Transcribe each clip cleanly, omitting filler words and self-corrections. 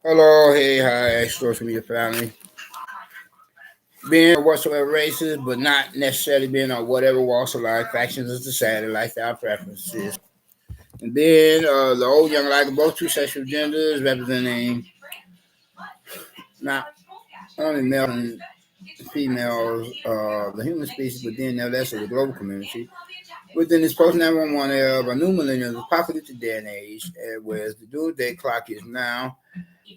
Hello, hey, hi, social media family. Being whatsoever racist, but not necessarily being on whatever walks of life, factions of society, lifestyle preferences. And then the old young like both two sexual genders representing not only male and females, the human species, but then nevertheless of the global community. Within this post 911 era of a new millennium, the apocalyptic day and age, whereas the doomsday clock is now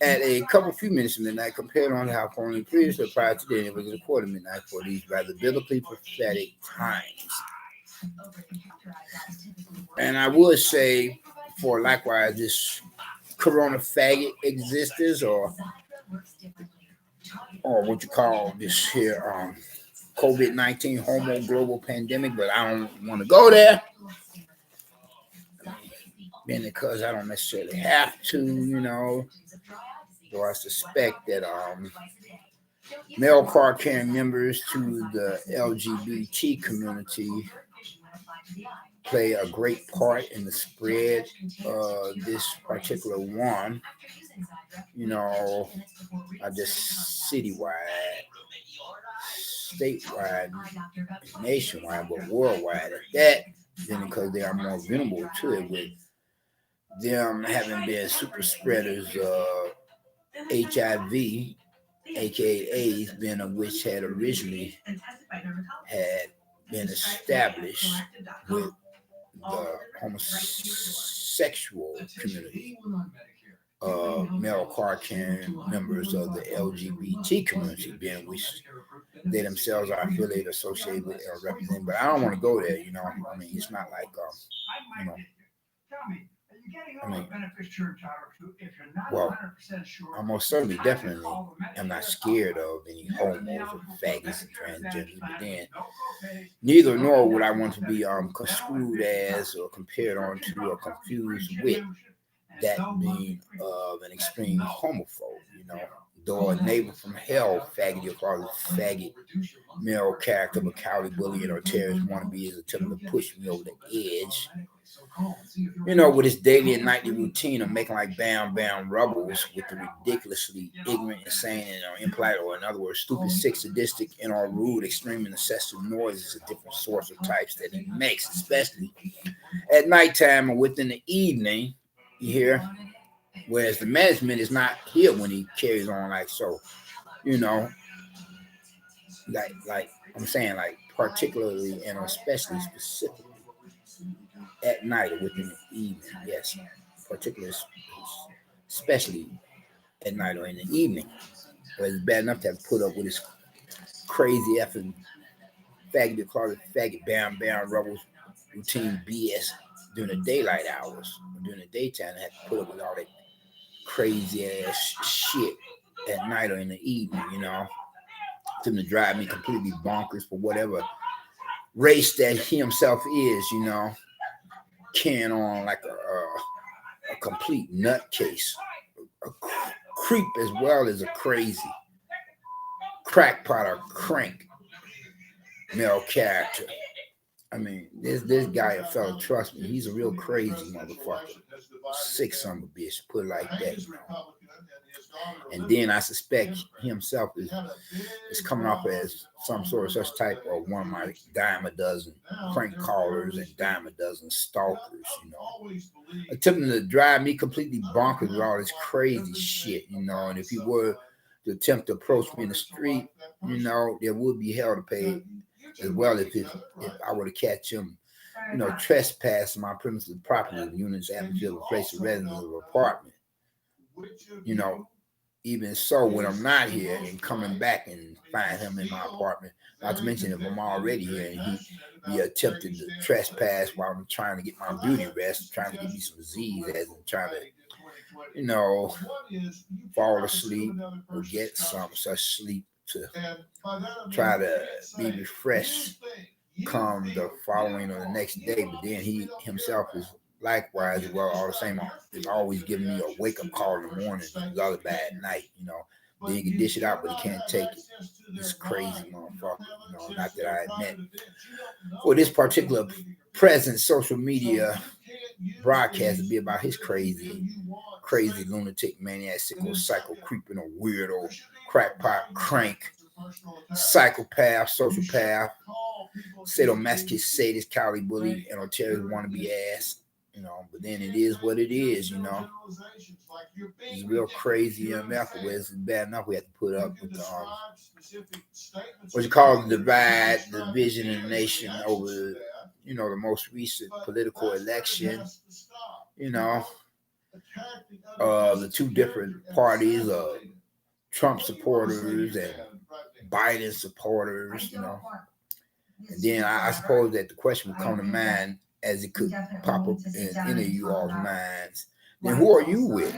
at a couple few minutes of midnight compared on how formerly previously prior to today it was a quarter midnight for these rather biblically prophetic times. And I would say for likewise this corona faggot existence or what you call this here COVID-19 homo global pandemic, but I don't want to go there. Being because I don't necessarily have to, though I suspect that male card carrying members to the LGBT community play a great part in the spread of this particular one, not just citywide, statewide, nationwide, but worldwide at that, then because they are more vulnerable to it with them having been super spreaders of HIV, aka AIDS, being of which had originally had been established with the homosexual community, male card carrying members of the LGBT community, being which they themselves are affiliated, associated with, or represented. But I don't want to go there. I mean, it's not like, well, I most certainly, definitely am not scared of any homos or faggots and transgenders, but then neither nor would I want to be construed as or compared on to or confused with that being of an extreme homophobe, Though a neighbor from hell, faggot, or call it faggot, male character, but cowardly bullying or terrorist wannabe is attempting to push me over the edge. With his daily and nightly routine of making like bam rubbles with the ridiculously ignorant, insane, and impolite, or in other words, stupid, sick, sadistic, and or rude, extreme, and excessive noises of different sorts of types that he makes, especially at nighttime or within the evening, you hear? Whereas the management is not here when he carries on like so, like I'm saying, like particularly and especially specifically at night or within the evening. Yes, particularly, especially at night or in the evening. But it's bad enough to have to put up with this crazy effing faggot, call it faggot, bam rebels routine BS during the daylight hours, during the daytime. I have to put up with all that crazy ass shit at night or in the evening, to drive me completely bonkers for whatever race that he himself is, carrying on like a complete nutcase, a creep as well as a crazy crackpot or crank male character. I mean, this guy, a fellow, trust me, he's a real crazy motherfucker. Sick son of a bitch, put it like that, And then I suspect he himself is coming off as some sort of such type of one of my dime a dozen crank callers and dime a dozen stalkers, attempting to drive me completely bonkers with all this crazy shit, and if he were to attempt to approach me in the street, there would be hell to pay as well if I were to catch him, trespassing my premises property, the unit's atmosphere of a place of residence of an apartment. Even so, when I'm not here and coming back and find him in my apartment, not to mention if I'm already here and he attempted to trespass while I'm trying to get my beauty rest, trying to give me some Z's as I'm trying to, fall asleep or get some such sleep to try to be refreshed come the following or the next day. But then he himself is likewise, well, all the same, is always giving me a wake-up call in the morning and lullaby at night, Then he can dish it out, but he can't take it. This crazy motherfucker, not that I admit. For this particular present social media broadcast to be about his crazy lunatic, maniac, sicko, psycho, creeping, a weirdo, crackpot, crank, psychopath, sociopath, sadomasochist, sadist, cowardly bully, and a terrorist wannabe ass. But then it is what it is. It's real crazy m-ef-ers. It's bad enough we have to put up with the what you call the divide, the division in the nation over the most recent political election. The two different parties, Trump supporters and Biden supporters. And then I suppose that the question would come to mind, as it could pop up in any of you all's minds. Then who are you with?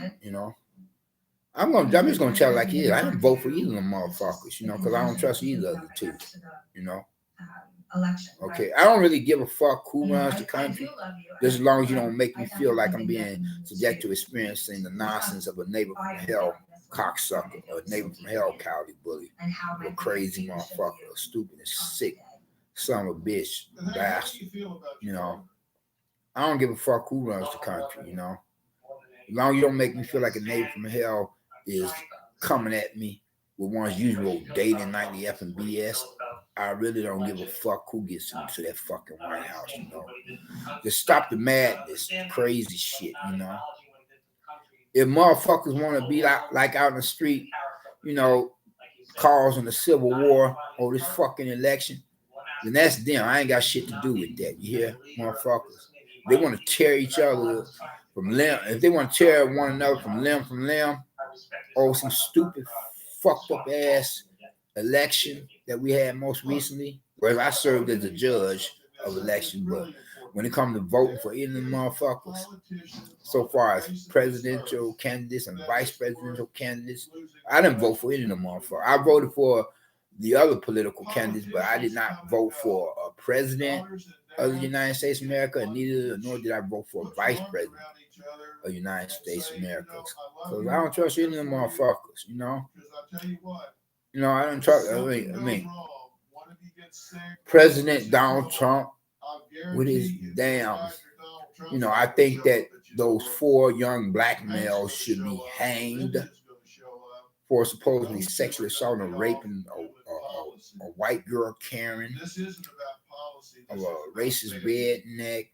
I'm just gonna tell it like it is. I didn't vote for either of them motherfuckers, because I don't trust either of the two. Okay, I don't really give a fuck who runs the country, just as long as you don't make me feel like I'm being subject to experiencing the nonsense of a neighbor from hell cocksucker, or a neighbor from hell cowardly bully, or a crazy motherfucker, a stupid and sick son of a bitch, bastard. I don't give a fuck who runs the country. As long as you don't make me feel like a neighbor from hell is coming at me with one's usual dating nightly effing BS, I really don't give a fuck who gets into that fucking White House. Just stop the madness, the crazy shit. If motherfuckers want to be like out in the street, causing a civil war over this fucking election, then that's them. I ain't got shit to do with that. You hear, motherfuckers? They want to tear each other from limb. If they want to tear one another from limb, or some stupid, fucked up ass election that we had most recently, whereas I served as a judge of election, but when it comes to voting for either of them motherfuckers, so far as presidential candidates and vice presidential candidates, I didn't vote for any of them motherfuckers. I voted for the other political candidates, but I did not vote for a president of the United States of America, and nor did I vote for a vice president of the United States of America. Because I don't trust any of them motherfuckers, I don't trust. I mean, President Donald Trump with his damn, I think that those 4 young black males should be hanged for supposedly sexually assaulting or raping a white girl, Karen, of a racist redneck,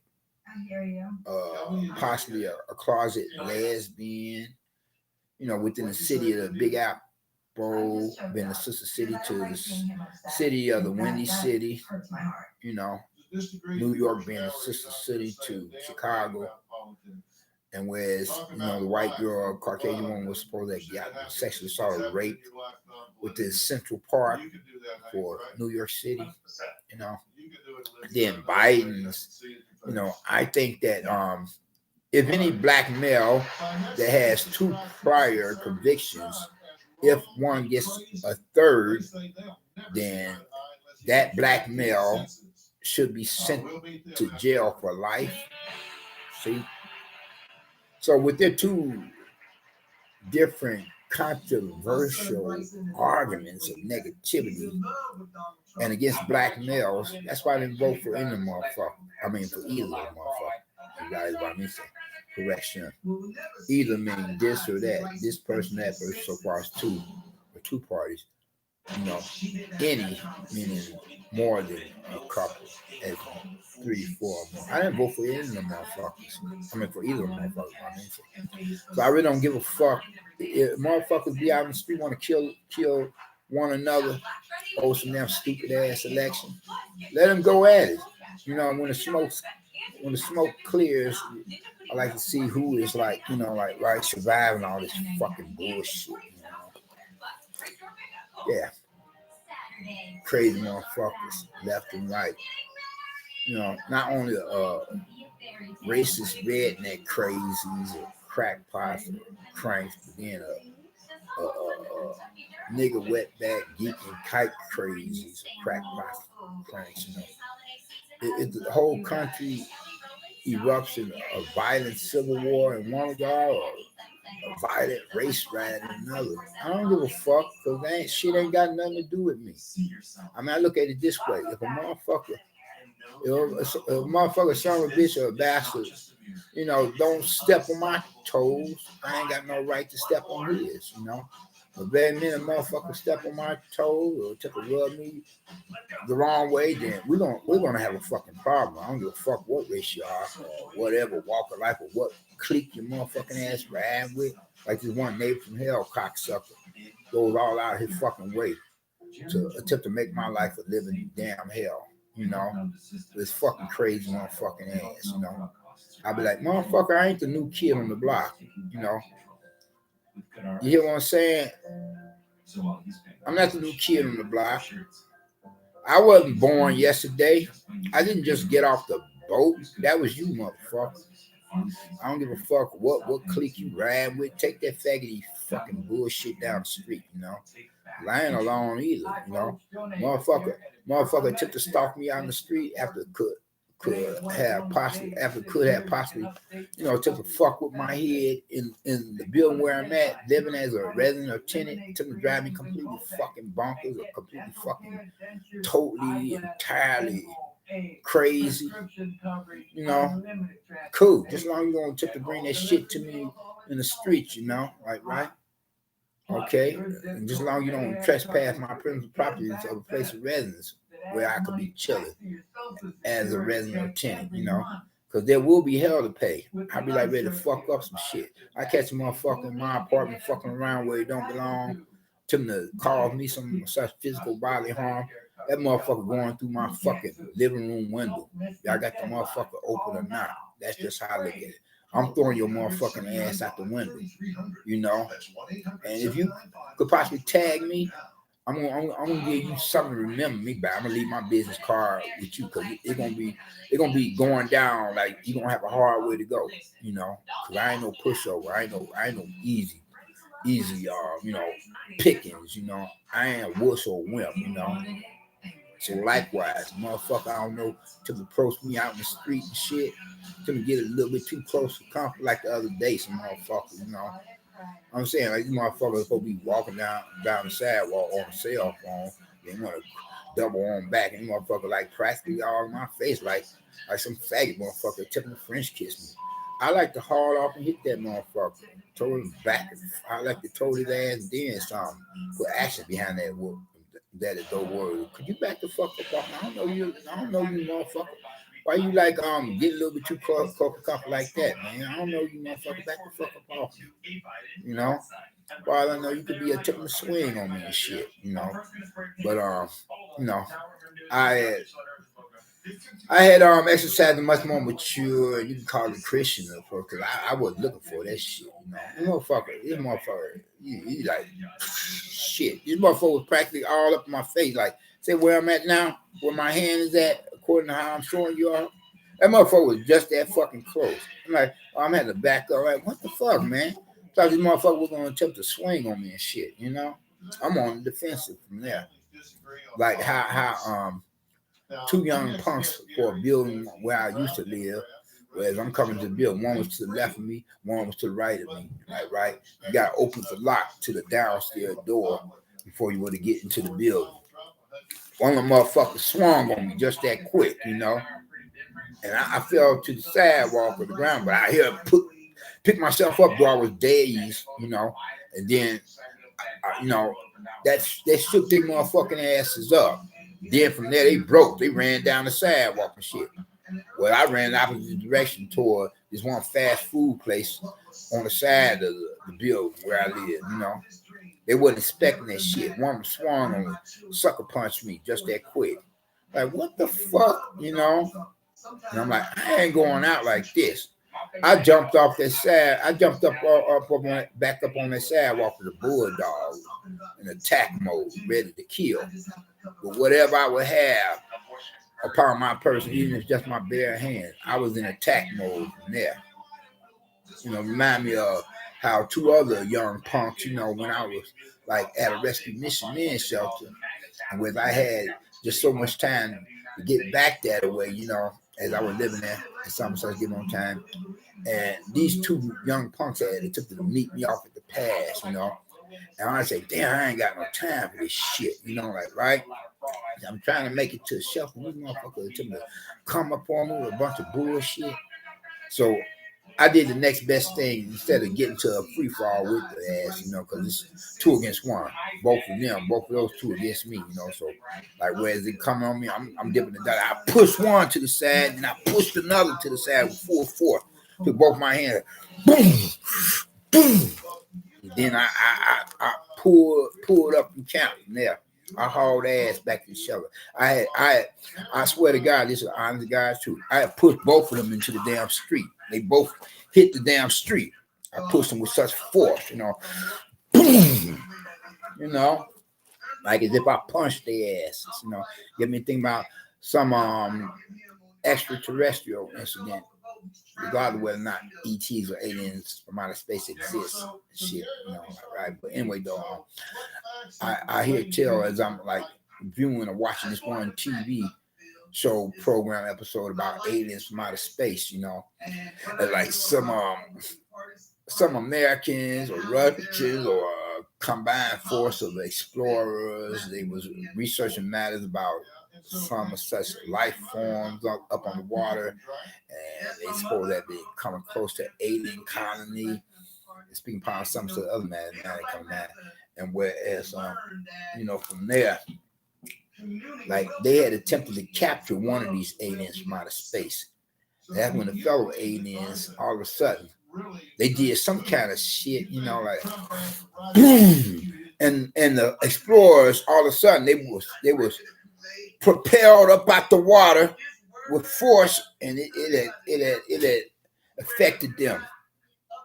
possibly a closet lesbian, within the city of the Big Apple, being the sister city to the city of the Windy City, New York being the sister city to Chicago. And whereas, the white girl, Caucasian woman was supposed to have gotten sexually assaulted, raped within Central Park for New York City, Then Biden's, I think that if any black male that has 2 prior convictions, if one gets a third, then that black male should be sent to jail for life. See? So with their 2 different controversial arguments of negativity and against black males, that's why I didn't vote for any motherfucker. I mean, for either motherfucker. You guys about me say correction. Either mean this or that, this person, that person. So far as 2 parties. Any meaning more than a couple, as 3, 4 more. I didn't vote for any of them motherfuckers. I mean, for either of them motherfuckers. So I really don't give a fuck. If motherfuckers be out in the street want to kill one another over some damn stupid ass election, let them go at it. When the smoke clears, I like to see who is surviving all this fucking bullshit. Yeah. Crazy motherfuckers left and right. Not only racist redneck crazies or crackpots or cranks, but then nigger, wetback, geek, and kite crazies or crackpots, cranks. If the whole country erupts in a violent civil war in one regard or a violent race riot in another, I don't give a fuck, because shit ain't got nothing to do with me. I mean, I look at it this way: if a motherfucker son of a bitch or a bastard don't step on my toes. I ain't got no right to step on his, But very minute a motherfucker step on my toes or took a rub me the wrong way, then we're gonna have a fucking problem. I don't give a fuck what race you are or whatever walk of life or what clique your motherfucking ass ride with. Like this one neighbor from hell cocksucker goes all out his fucking way to attempt to make my life a living damn hell, This fucking crazy motherfucking ass, I'll be like, motherfucker, I ain't the new kid on the block, You hear what I'm saying? I'm not the new kid on the block. I wasn't born yesterday. I didn't just get off the boat. That was you, motherfucker. I don't give a fuck what clique you ride with. Take that faggoty fucking bullshit down the street, I ain't alone either, Motherfucker took to stalk me out in the street after could have possibly took to fuck with my head in the building where I'm at, living as a resident or tenant, took to drive me completely fucking bonkers or completely fucking totally entirely crazy, cool. Just as long as you don't tip to bring that shit to me in the streets, right? Okay, and just as long as you don't trespass my personal property of a place of residence where I could be chilling as a resident or tenant, because there will be hell to pay. I'll be like ready to fuck up some shit. I catch a motherfucker in my apartment fucking around where he don't belong, to him to cause me some such physical bodily harm. That motherfucker going through my fucking living room window. I got the motherfucker open or not. That's just how I look at it. I'm throwing your motherfucking ass out the window, And if you could possibly tag me, I'm gonna give you something to remember me by. I'm gonna leave my business card with you because it's gonna be going down like you're gonna have a hard way to go, Because I ain't no pushover. I ain't no easy, pickings, I ain't a wuss or wimp, So likewise, motherfucker, I don't know, to approach me out in the street and shit, to get a little bit too close to comfort like the other day, some motherfucker, I'm saying like these motherfuckers supposed to be walking down the sidewalk on a cell phone. They want to double on back, and motherfucker like practically all in my face, like some faggot motherfucker tipping a French kiss me. I like to haul off and hit that motherfucker, throw him back. I like to throw his ass and then something. Put action behind that word. That is the word. Could you back the fuck up off? I don't know you, motherfucker. Why you like get a little bit too close like that, man? I don't know you, motherfucker. Back the fuck up off me. Well, I know you could be a tip and swing on me and shit, But I had exercised much more mature, you can call it Christian, because I was looking for that shit, This motherfucker, he like shit. This motherfucker was practically all up in my face, like say where I'm at now, where my hand is at, according to how I'm showing you all. That motherfucker was just that fucking close. I'm like, I'm having to back up. Like, what the fuck, man? Thought this motherfucker was gonna attempt to swing on me and shit, I'm on the defensive from there. Like how two young punks for a building where I used to live, whereas I'm coming to the building. One was to the left of me, one was to the right of me. Like, right? You gotta open the lock to the downstairs door before you want to get into the building. One of the motherfuckers swung on me just that quick, And I fell to the sidewalk or the ground, but I hear pick myself up, though I was dazed, and then, that shook their motherfucking asses up. Then from there, they broke. They ran down the sidewalk and shit. Well, I ran the opposite direction toward this one fast food place on the side of the building where I live, They wasn't expecting that shit. One swung on me, sucker punched me just that quick. Like, what the fuck, And I'm like, I ain't going out like this. I jumped off that side. I jumped back up on that sidewalk with a bulldog in attack mode, ready to kill. But whatever I would have upon my person, even if it's just my bare hand, I was in attack mode from there. Remind me of how two other young punks, when I was like at a rescue mission men shelter, and where I had just so much time to get back that way, as I was living there, and some such given on time. And these two young punks had took to meet me off at the pass, And I say, damn, I ain't got no time for this shit, like, right? I'm trying to make it to the shelter. These motherfuckers took to come up on me with a bunch of bullshit. So I did the next best thing instead of getting to a free fall with the ass, because it's 2 against 1. Both of those 2 against me, So like whereas they come on me, I'm dipping the dot. I push one to the side and I pushed another to the side with full force. Took both my hands, boom, boom. And then I pulled up and counted from there. I hauled ass back to the shelter. I swear to God, this is honest God's truth. I had pushed both of them into the damn street. They both hit the damn street. I pushed them with such force, boom, like as if I punched their asses, Get me thinking about some extraterrestrial incident, regardless of whether or not ETs or aliens from outer space exist, shit, right? But anyway, though, I hear tell as I'm like viewing or watching this one TV show program episode about aliens from outer space, and like some Americans or Russians or a combined force of explorers. They was researching matters about some such life forms up on the water, and they suppose that they coming close to alien colony. Speaking upon some sort of other matter coming out, and whereas from there, like they had attempted to capture one of these aliens from outer space. That's when the fellow aliens all of a sudden they did some kind of shit, like boom, and the explorers all of a sudden they was propelled up out the water with force, and it had affected them.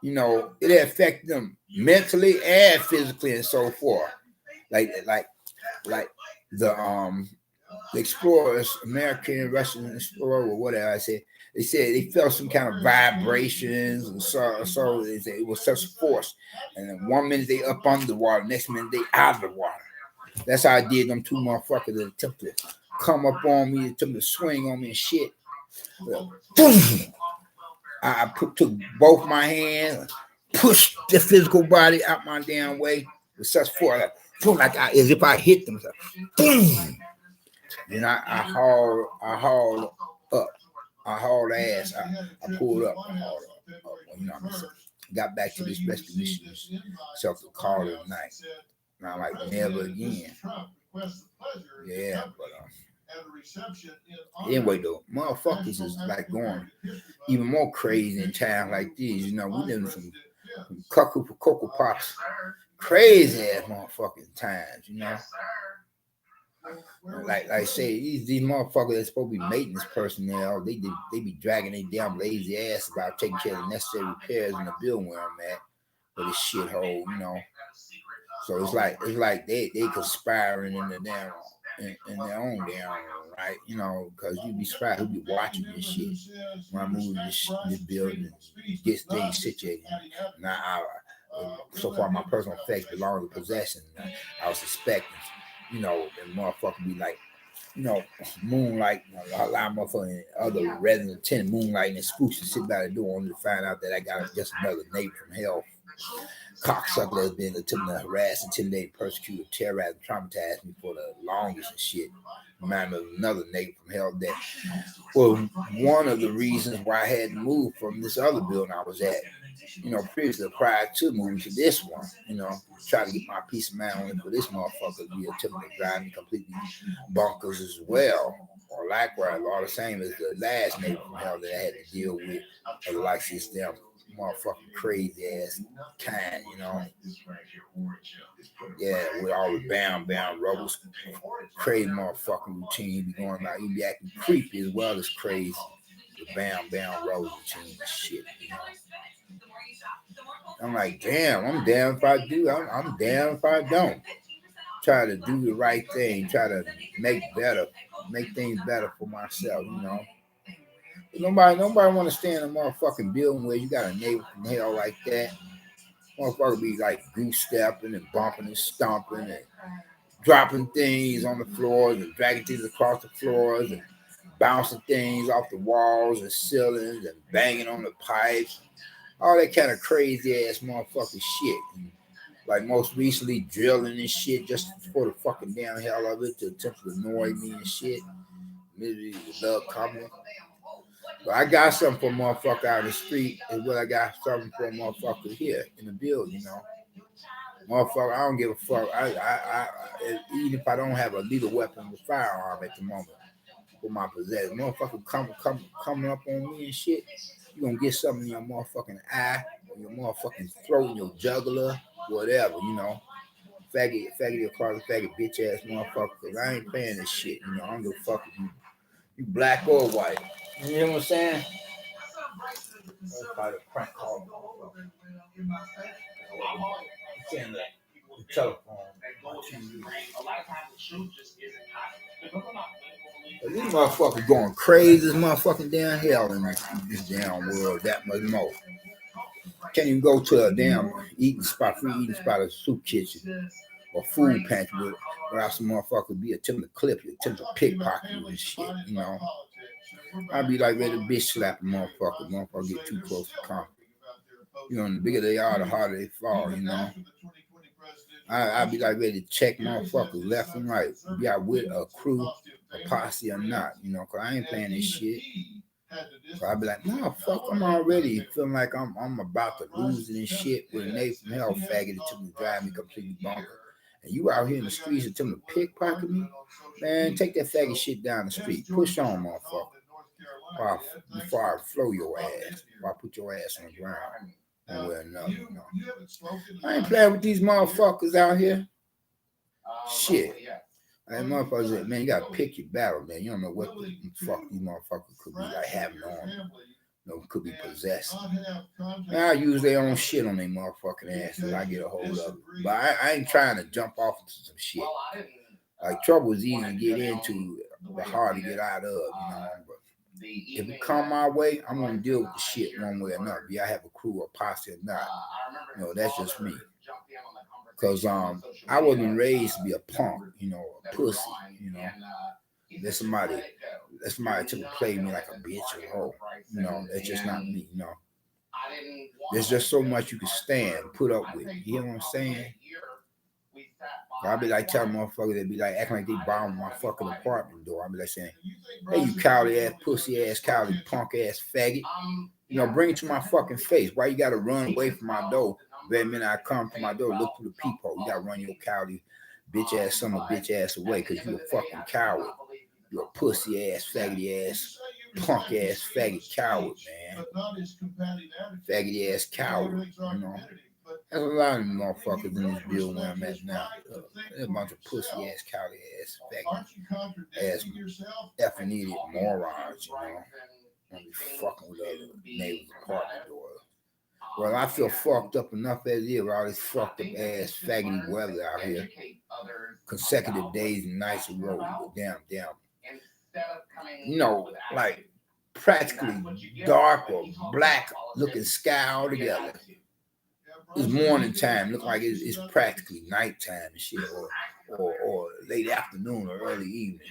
It had affected them mentally and physically and so forth. Like the explorers, American, Russian explorer, or whatever I said. They said they felt some kind of vibrations, and so they said it was such force. And then 1 minute they up under the water, next minute they out of the water. That's how I did them 2 motherfuckers that attempted to come up on me, attempted to swing on me and shit. Well, I took both my hands, pushed the physical body out my damn way with such force, as if I hit them. So, boom. Then I hauled up. I hauled ass. I pulled up. I hauled up. Got back to this rescue mission, shelter call it a night. And I'm like, never again. Yeah, but anyway, though, motherfuckers is like going even more crazy in times like these. We live in some cuckoo for Cocoa Pops, crazy ass motherfucking times. Like I say, these motherfuckers that's supposed to be maintenance personnel, they be dragging their damn lazy ass about taking care of the necessary repairs in the building where I'm at for this shithole, So it's like they conspiring in the damn in their own damn right, because you be surprised who be watching this shit when I move this building, get things situated. Now, so far my personal effects belong to possession. I was suspecting. And motherfucker be like, moonlight, a lot of motherfuckers and other resident tenant moonlighting and spooks to sit by the door only to find out that I got just another neighbor from hell. Cocksucker that's been attempting to harass, intimidate, persecuted, terrorize, and traumatize me for the longest and shit. Remind me of another neighbor from hell that was one of the reasons why I had to move from this other building I was at. Previously prior to moving to this one, try to get my peace of mind only for this motherfucker to be attempting to drive me completely bonkers as well. Or likewise, all the same as the last neighbor from hell that I had to deal with, or like this damn motherfucking crazy ass kind, Yeah, with all the bound rebels, crazy motherfucking routine. He be going out, he be acting creepy as well as crazy. The bound rebels routine and shit, I'm like, damn, I'm damn if I do, I'm damn if I don't. Try to do the right thing, try to make things better for myself, Nobody want to stay in a motherfucking building where you got a neighbor from hell like that. Motherfucker be like goose stepping and bumping and stomping and dropping things on the floors and dragging things across the floors and bouncing things off the walls and ceilings and banging on the pipes. All that kind of crazy ass motherfucking shit. And like most recently drilling and shit just for the fucking damn hell of it to attempt to annoy me and shit. Maybe the love company. But I got something for a motherfucker out in the street as well. I got something for a motherfucker here in the building, you know. Motherfucker, I don't give a fuck. Even if I don't have a lethal weapon with firearm at the moment for my possession, motherfucker coming up on me and shit, you gonna get something in your motherfucking eye, or your motherfucking throat, your jugular, whatever, you know. Faggot across the faggot bitch ass motherfucker, cause I ain't paying this shit, you know. I don't give a fuck if you black or white. You know what I'm saying? That's probably a prank call. Saying that the telephone. But these motherfuckers going crazy as motherfucking damn hell in this damn world that much more. Can't even go to a damn free eating spot, or soup kitchen, or food pantry without some motherfucker be attempting to clip you, attempting to pickpocket you and shit, you know. I'd be like ready to bitch slap a motherfucker. Motherfucker get too close to come. You know, and the bigger they are, the harder they fall, you know. I'd be like ready to check motherfuckers left and right. Be I with a crew, a posse or not, you know, cause I ain't playing this shit. So I'd be like, no, fuck, I'm already feeling like I'm about to lose it and shit with a neighbor from hell faggot that took me drive me completely bonkers. And you out here in the streets and telling me to pickpocket me? Man, take that faggot shit down the street. Push on, motherfucker. Before I flow your ass. Before I put your ass on the ground. One way or another, you know. I ain't playing with these motherfuckers out here. Shit. Hey, motherfuckers say, man, you gotta pick your battle, man. You don't know what the fuck these motherfuckers could be like having on. You know, could be possessed. Man, I use their own shit on their motherfucking asses. I get a hold of it. But I ain't trying to jump off into some shit. Like, trouble is easy to get into, but hard to get out of, you know. But if it come my way, I'm gonna deal with the shit one way or another. Yeah, I have a crew or posse or not. You know, that's just me. Cause I wasn't raised to be a punk, you know, a pussy, you know. There's somebody to play me like a bitch or a hoe. You know, that's just not me, you know. There's just so much you can stand, put up with. You know what I'm saying? I'll be like telling motherfuckers that be like acting like they bombing my fucking apartment door. I'll be like saying, hey, you cowardly ass, pussy ass, cowardly punk ass faggot. You know, bring it to my fucking face. Why you gotta run away from my door? Every minute I come to my door, look through the peephole. You gotta run your cowardly bitch ass son of a bitch ass away because you a fucking coward. You're a pussy ass, faggoty ass, punk ass, faggot coward, man. Faggoty ass coward, you know. There's a lot of motherfuckers in this bill where I'm at now. There's a bunch of pussy ass, cowardly ass, faggot ass, effing idiot morons, you know. Don't be fucking with other neighbors' apartment door. Well, I feel fucked up enough as it is with all this fucked up ass faggoty weather out here. Consecutive days and nights in a row. Damn. You know, like practically dark or black looking sky altogether. It's morning time, look like it's practically nighttime and shit, or late afternoon or early evening.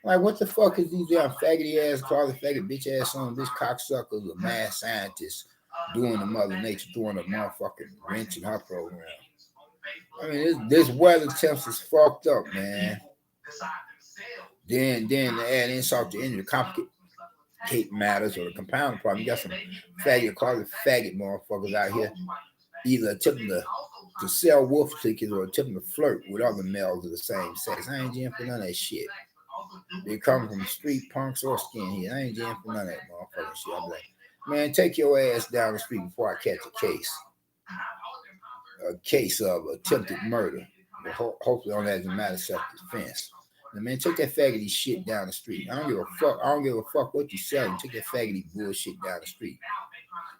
Like, what the fuck is these damn faggoty ass, closet faggot bitch ass on this cocksuckers or mad scientists doing to Mother Nature, doing a motherfucking wrench in her program? I mean, this weather temps is fucked up, man. Then to add insult to injury, complicate matters or the compound problem. You got some faggot, closet faggot motherfuckers out here, either attempting to sell wolf tickets or attempting to flirt with other males of the same sex. I ain't jamming for none of that shit. They come from street punks or skinhead. I ain't jamming for none of that motherfucking shit. I'm like, man, take your ass down the street before I catch a case of attempted murder. But hopefully on that as a matter of self-defense. Now, man, take that faggoty shit down the street. I don't give a fuck what you selling. Take that faggoty bullshit down the street.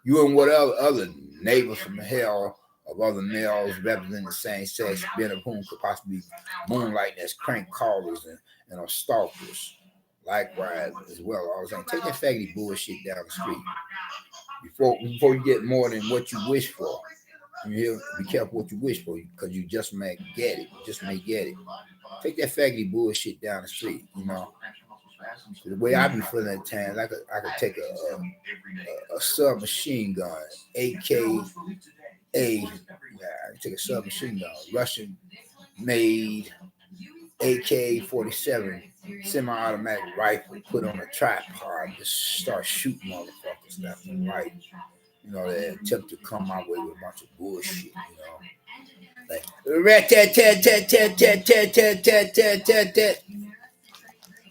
You and whatever other neighbors from hell of other males representing the same sex, being of whom could possibly be moonlighting as crank callers and are stalkers. Likewise, as well. I was saying, take that faggoty bullshit down the street before you get more than what you wish for. You hear? Be careful what you wish for, because you just may get it. Take that faggoty bullshit down the street, you know. The way I be feeling at times, I could take a submachine gun, aka, I could take a submachine gun, Russian made AK-47 semi-automatic rifle, put on a tripod, just start shooting motherfuckers left and right. They attempt to come my way with a bunch of bullshit, like rat tat tat tat tat tat tat tat tat tat tat tat.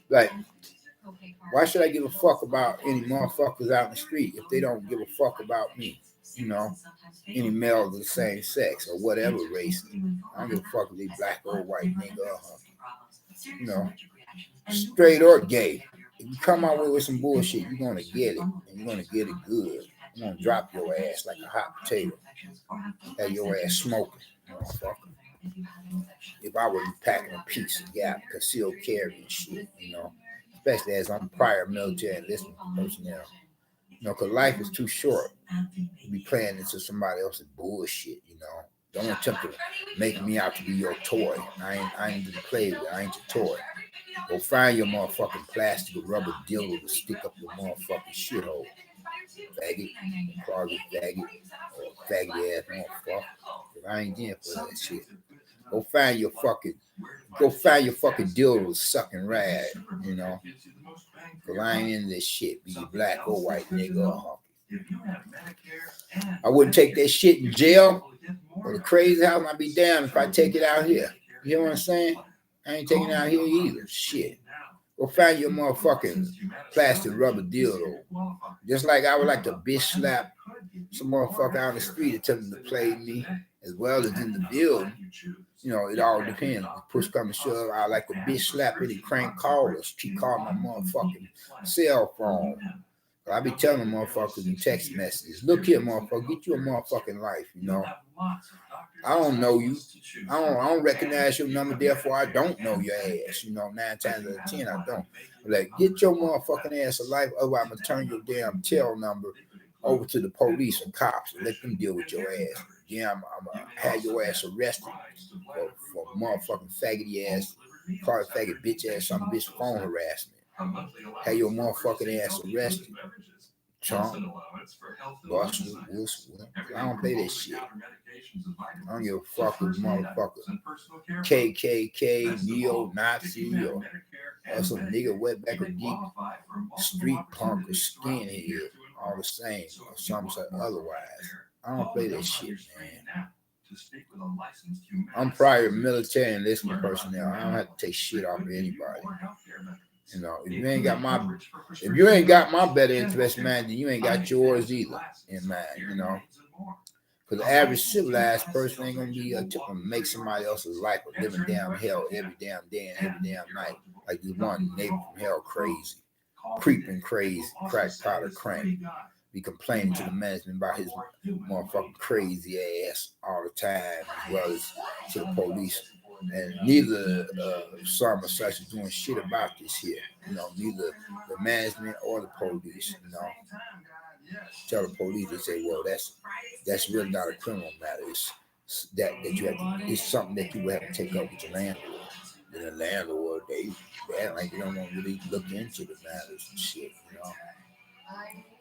Like, why should I give a fuck about any motherfuckers out in the street if they don't give a fuck about me? Any male of the same sex or whatever race. I don't give a fuck if they black or white, nigga, straight or gay. If you come out with some bullshit, you're gonna get it, and you're gonna get it good. I'm gonna drop your ass like a hot potato. Have your ass smoking, motherfucker. If I were packing a piece of gap, concealed carry and shit, especially as I'm prior military enlistment personnel. Because life is too short to be playing into somebody else's bullshit, Don't attempt to make me out to be your toy. I ain't to play with. I ain't your toy. Go find your motherfucking plastic or rubber dildo to stick up your motherfucking shithole. Faggot, closet faggot, or faggot ass motherfucker. I ain't in for that shit. Go find your fucking dildo sucking rad, Cause I ain't in this shit, be you black or white, nigga or honky. I wouldn't take that shit in jail or the crazy house. I'd be damned if I take it out here. You know what I'm saying? I ain't taking it out here either. Shit. Go find your motherfucking plastic rubber dildo. Just like I would like to bitch slap some motherfucker out on the street attempting to play me, as well as in the building. It all depends. If push come to shove, I like to bitch slap any crank callers. She called my motherfucking cell phone. I be telling motherfuckers in text messages, look here, motherfucker, get you a motherfucking life, I don't know you. I don't recognize your number, therefore I don't know your ass. 9 times out of 10, I don't. Like, get your motherfucking ass a life, otherwise I'm gonna turn your damn tail number over to the police and cops and let them deal with your ass. Yeah, I'm gonna have your ass arrested for motherfucking faggoty ass, call it faggot bitch ass, some bitch phone harassment. Have your motherfucking ass arrested. Chump, Buster, Wuss. I don't play that shit. I don't give a fuck with motherfucker. KKK, neo-Nazi, or some nigger, wetback, or geek, streetpunk, or skinhead, all the same, or some sort otherwise. I don't play that shit, man. I'm prior military enlistment personnel. I don't have to take shit off of anybody. If you ain't got my better interest, man, then you ain't got yours either in mind, Because the average civilized person ain't gonna be to make somebody else's life a living damn hell every damn day and every damn night. Like this one neighbor from hell crazy, creeping crazy, crack powder crank. Be complaining to the management about his motherfucking crazy ass all the time, as well as to the police. And neither some or such is doing shit about this here. Neither the management or the police. Tell the police, they say, well, that's really not a criminal matter. It's that you have to. It's something that you will have to take up with your landlord. And the landlord, they act like they don't want to really look into the matters and shit.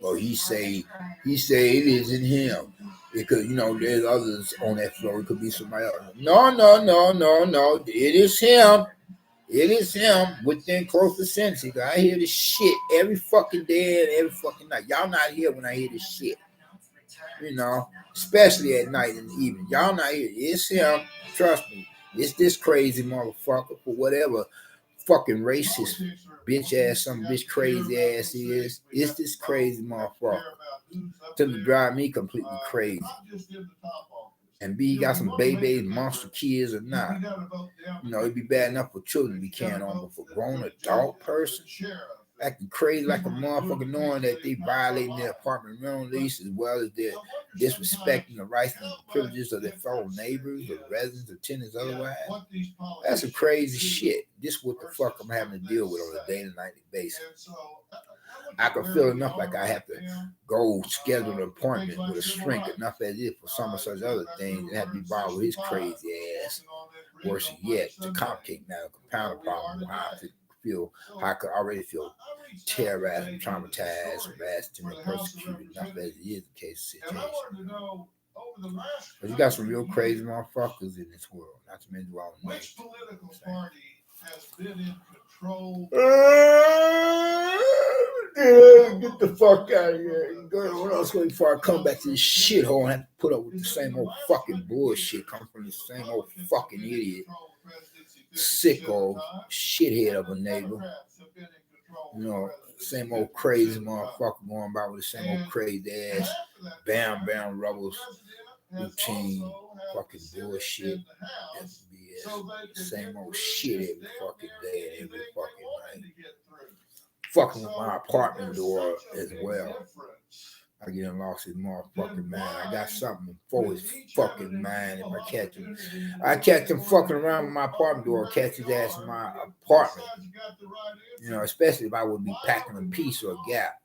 Well, he say it isn't him because there's others on that floor. It could be somebody else. No. It is him. It is him within close vicinity. I hear this shit every fucking day and every fucking night. Y'all not here when I hear this shit. Especially at night and the evening. Y'all not here. It's him. Trust me. It's this crazy motherfucker for whatever fucking racist bitch ass, some bitch crazy ass is. It's this crazy motherfucker to drive me completely crazy. And B, got some baby monster kids or not. It'd be bad enough for children to be carrying on, but for grown adult person acting crazy like a motherfucker, knowing that they violating their apartment rental lease as well as they're disrespecting the rights and privileges of their fellow neighbors or residents or tenants otherwise. That's some crazy shit. This is what the fuck I'm having to deal with on a day and nightly basis. I can feel enough like I have to go schedule an appointment with a shrink, enough as if for some of such other things and have to be bothered with his crazy ass. Worse yet, to complicate now, compound the problem, how I could already feel terrorized and traumatized, harassed, and persecuted, enough as it is the case situation. But you got some real crazy motherfuckers in this world, not to mention all the names. Get the fuck out of here. What else before I come back to this shithole and have to put up with the same old fucking bullshit coming from the same old fucking idiot, sicko, shithead of a neighbor. You know, same old crazy motherfucker going about with the same old crazy ass bam bam rebels routine fucking bullshit. BS. Same old shit every fucking day and every fucking night. Fucking with my apartment door as well. I get lost his motherfucking mind. I got something for his fucking mind if I catch him. I catch him fucking around with my apartment door, catch his ass in my apartment. You know, especially if I would be packing a piece or a gap.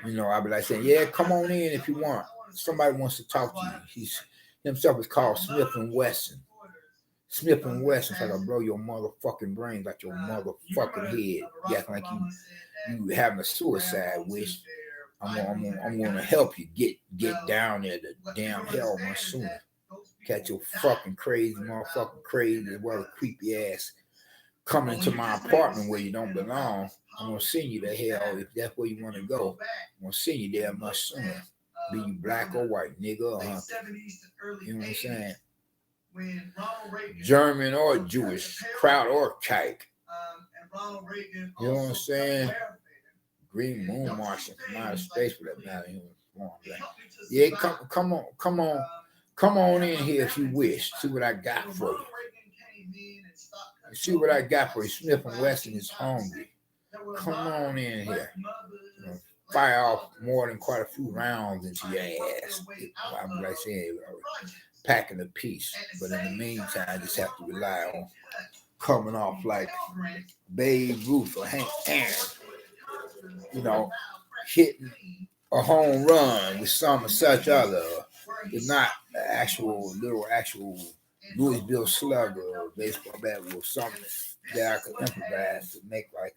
You know, I'd be like saying, yeah, come on in if you want. Somebody wants to talk to you. He's himself is called Smith and Wesson. Smith and Wesson, so I can blow your motherfucking brains out your motherfucking head. You acting like you having a suicide wish. I'm gonna help you get down there to damn hell much sooner. Catch your fucking crazy motherfucking crazy as well as creepy ass coming into my apartment where you don't belong. I'm gonna send you to hell if that's where you want to go. I'm gonna send you there much sooner. Be you black or white, nigga or hunter. You know what I'm saying? German or Jewish, crowd or kike. You know what I'm saying? Green moon marching from outer space for that matter. Yeah, come on in here if you wish. See what I got for you. See what I got for you. Smith and Wesson is hungry. Come on in here. Fire off more than quite a few rounds into your ass. I'm like saying, packing a piece. But in the meantime, I just have to rely on coming off like Babe Ruth or Hank Aaron. You know, hitting a home run with some such other. It's not actual Louisville slugger or baseball bat or something that I could improvise to make like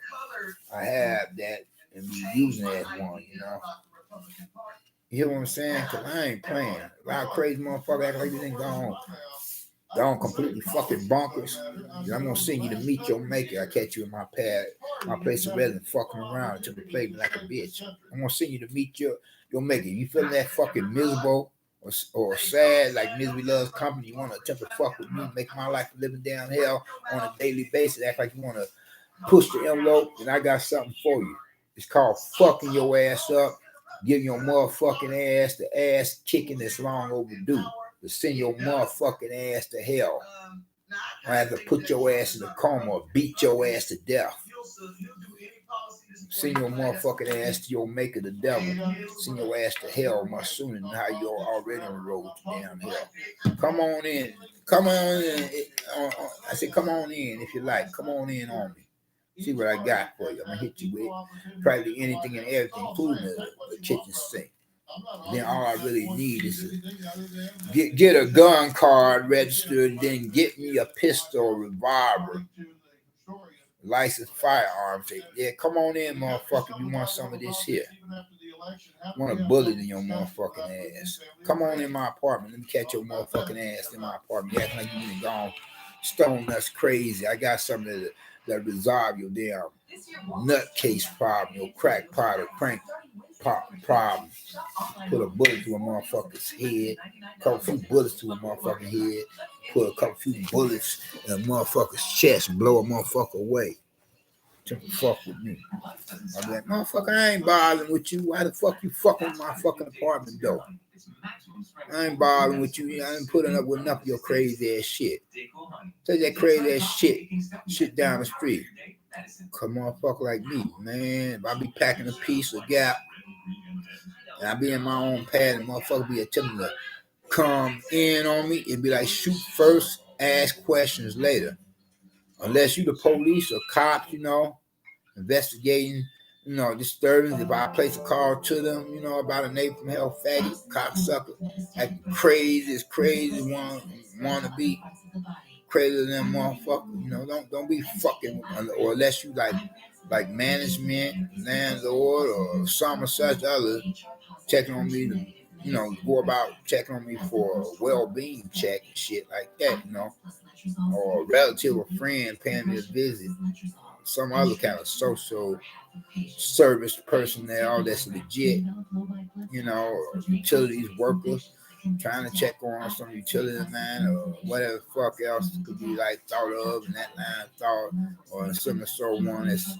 I have that and be using it as one, you know. You know what I'm saying? Because I ain't playing. A lot of crazy motherfuckers act like this ain't gone completely fucking bonkers. I'm gonna send you to meet your maker. I catch you in my place of residence fucking around until they play me like a bitch. I'm gonna send you to meet your maker. You feeling that fucking miserable or sad like misery loves company? You want to attempt to fuck with me, make my life living down hell on a daily basis, act like you want to push the envelope, then I got something for you. It's called fucking your ass up, giving your motherfucking ass the ass kicking that's long overdue. To send your motherfucking ass to hell. I have to put your ass in a coma or beat your ass to death. Send your motherfucking ass to your maker, the devil. Send your ass to hell much sooner than how you're already on the road to damn hell. Come on in. Come on in. I said, come on in if you like. Come on in on me. See what I got for you. I'm going to hit you with practically anything and everything, including the kitchen sink. Then all I really need is to get a gun card registered, then get me a pistol or revolver, licensed firearms. Say, yeah, come on in, motherfucker. You want some of this here? Want a bullet in your motherfucking ass? Come on in my apartment. Let me catch your motherfucking ass in my apartment. You acting like you been gone stone nuts crazy. I got something that resolve your damn nutcase problem, your crack pot or crank pop problem. Put a bullet through a motherfucker's head, couple few bullets through a motherfucking head, put a couple few bullets in a motherfucker's chest, blow a motherfucker away. To fuck with me. I'm like, motherfucker, I ain't bothering with you. Why the fuck you fucking with my fucking apartment door? I ain't bothering with you. I ain't putting up with enough of your crazy ass shit. Take that crazy ass shit down the street. Come on, fuck like me, man. If I be packing a piece of gap, and I be in my own pad, and motherfucker be attempting to come in on me, it'd be like shoot first, ask questions later. Unless you the police or cops, you know, investigating, you know, disturbance. If I place a call to them, you know, about a neighbor from hell, faggot, cocksucker, acting crazy, wanna be crazier than motherfucker. You know, don't be fucking, or unless you like management, landlord, or some or such other checking on me to go about checking on me for a well-being check and shit like that, or a relative or friend paying me a visit, some other kind of social service personnel that's legit, utilities worker trying to check on some utility man or whatever the fuck else could be like thought of in that line of thought, or some sort of one that's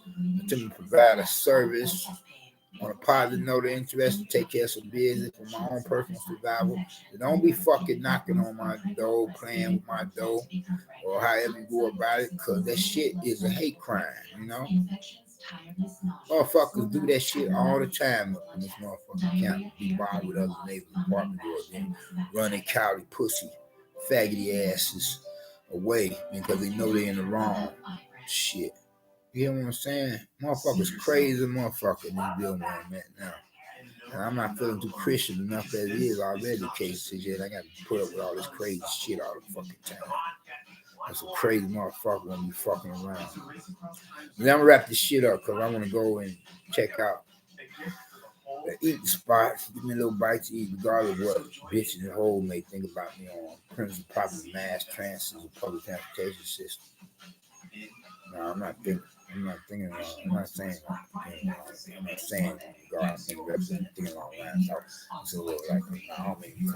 to provide a service on a positive note of interest to take care of some business for my own personal survival. So don't be fucking knocking on my door, playing with my door, or however you go about it, because that shit is a hate crime, Motherfuckers do that shit all the time up in this motherfucking county. Be bombed with other neighbors, apartment doors, then running cowardly pussy, faggoty asses away because they know they're in the wrong. Shit. You know what I'm saying? Motherfuckers crazy motherfucker in this building where I'm at now. And I'm not feeling too Christian enough as it is already the case. Yet I got to put up with all this crazy shit all the fucking time. That's a crazy motherfucker when you fucking around. Then I'm gonna wrap this shit up because I want to go and check out the eating spots, give me a little bite to eat, regardless of what bitches and hoes may think about me on terms of proper mass transit or public transportation system. No, I'm not saying, I'm not saying, God, I'm thinking along lines. So like, I don't mean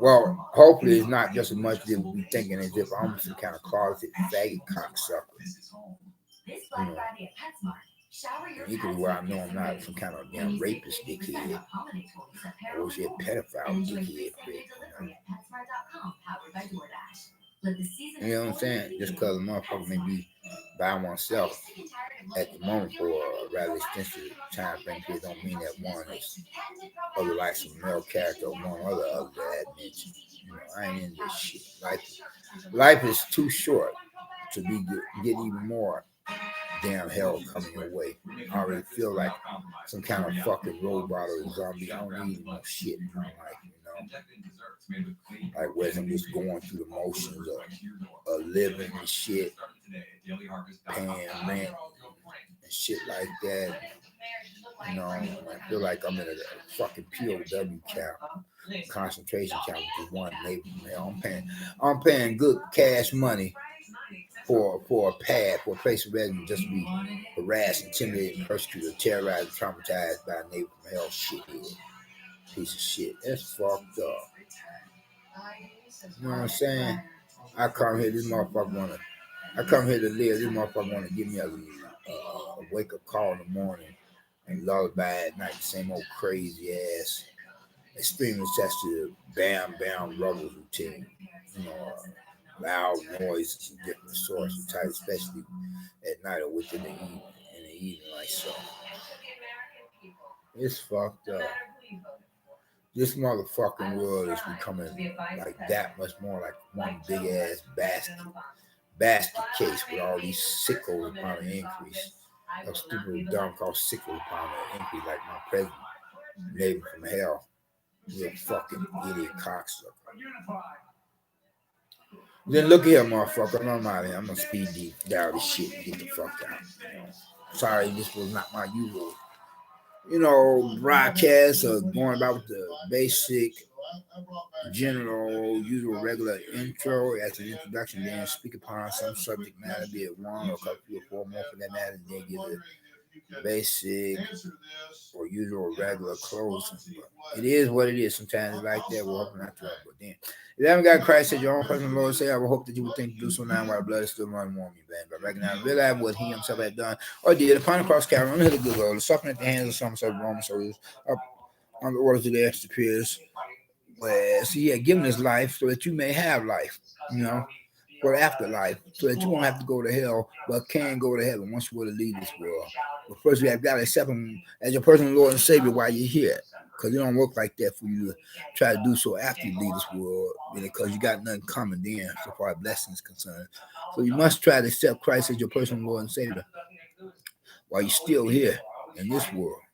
well, hopefully it's not just as much as we thinking as if I'm some kind of closet faggot cocksucker. And equally where I know I'm not some kind of damn rapist dickhead. Or was a pedophile dickhead prick, You know what I'm saying? Just because a motherfucker may be by oneself at the moment for a rather extensive time frame, it don't mean that one is other like some male character or one other that I mentioned. I ain't in this shit. Life is too short to be get even more damn hell coming your way. I already feel like some kind of fucking robot or zombie. I don't need no shit in my life, Like where I'm just going through the motions of living and shit, paying rent and shit like that. I feel like I'm in a fucking POW camp, concentration camp, which is one neighbor from hell. I'm paying good cash money for a pad, for a place of residence, just to be harassed, intimidated, persecuted, terrorized, traumatized by a neighbor from hell shithead. Piece of shit. That's fucked up. You know what I'm saying? I come here to live. This motherfucker wanna give me a wake up call in the morning and lullaby at night, the same old crazy ass, extremely sensitive, bam bam rubber routine. Loud noises and different sorts of type, especially at night or within the evening, in the evening like so. It's fucked up. This motherfucking world is becoming like that much more like one big ass basket case with all these sickos upon an increase. A stupid dumb called sickos upon an increase like my president, neighbor from hell. You a fucking idiot cocksucker. Then look here, motherfucker. I'm out here. I'm gonna speed deep down this shit and get the fuck out. Sorry, this was not my usual, broadcast or going about with the basic, general, usual, regular intro as an introduction, then speak upon some subject matter, be it one or a couple or four more for that matter, then give it basic or usual, regular closing. But it is what it is. Sometimes it's like that. We're hoping not to. But then, if you haven't got Christ as your own personal Lord, say, I will hope that you would think to do so now while the blood is still running warm you, man. But recognize, realize what he himself had done or did upon the cross, Calvary, on the hill of good Lord, suffering at the hands of some sort of Roman soldiers, up on the orders of their superiors. Well, so he had given his life so that you may have life, for afterlife, so that you won't have to go to hell, but can go to heaven once you were to leave this world. But first, you have got to accept him as your personal Lord and Savior while you're here, because it don't work like that for you to try to do so after you leave this world, because you got nothing coming then, so far as blessing is concerned. So you must try to accept Christ as your personal Lord and Savior while you're still here in this world.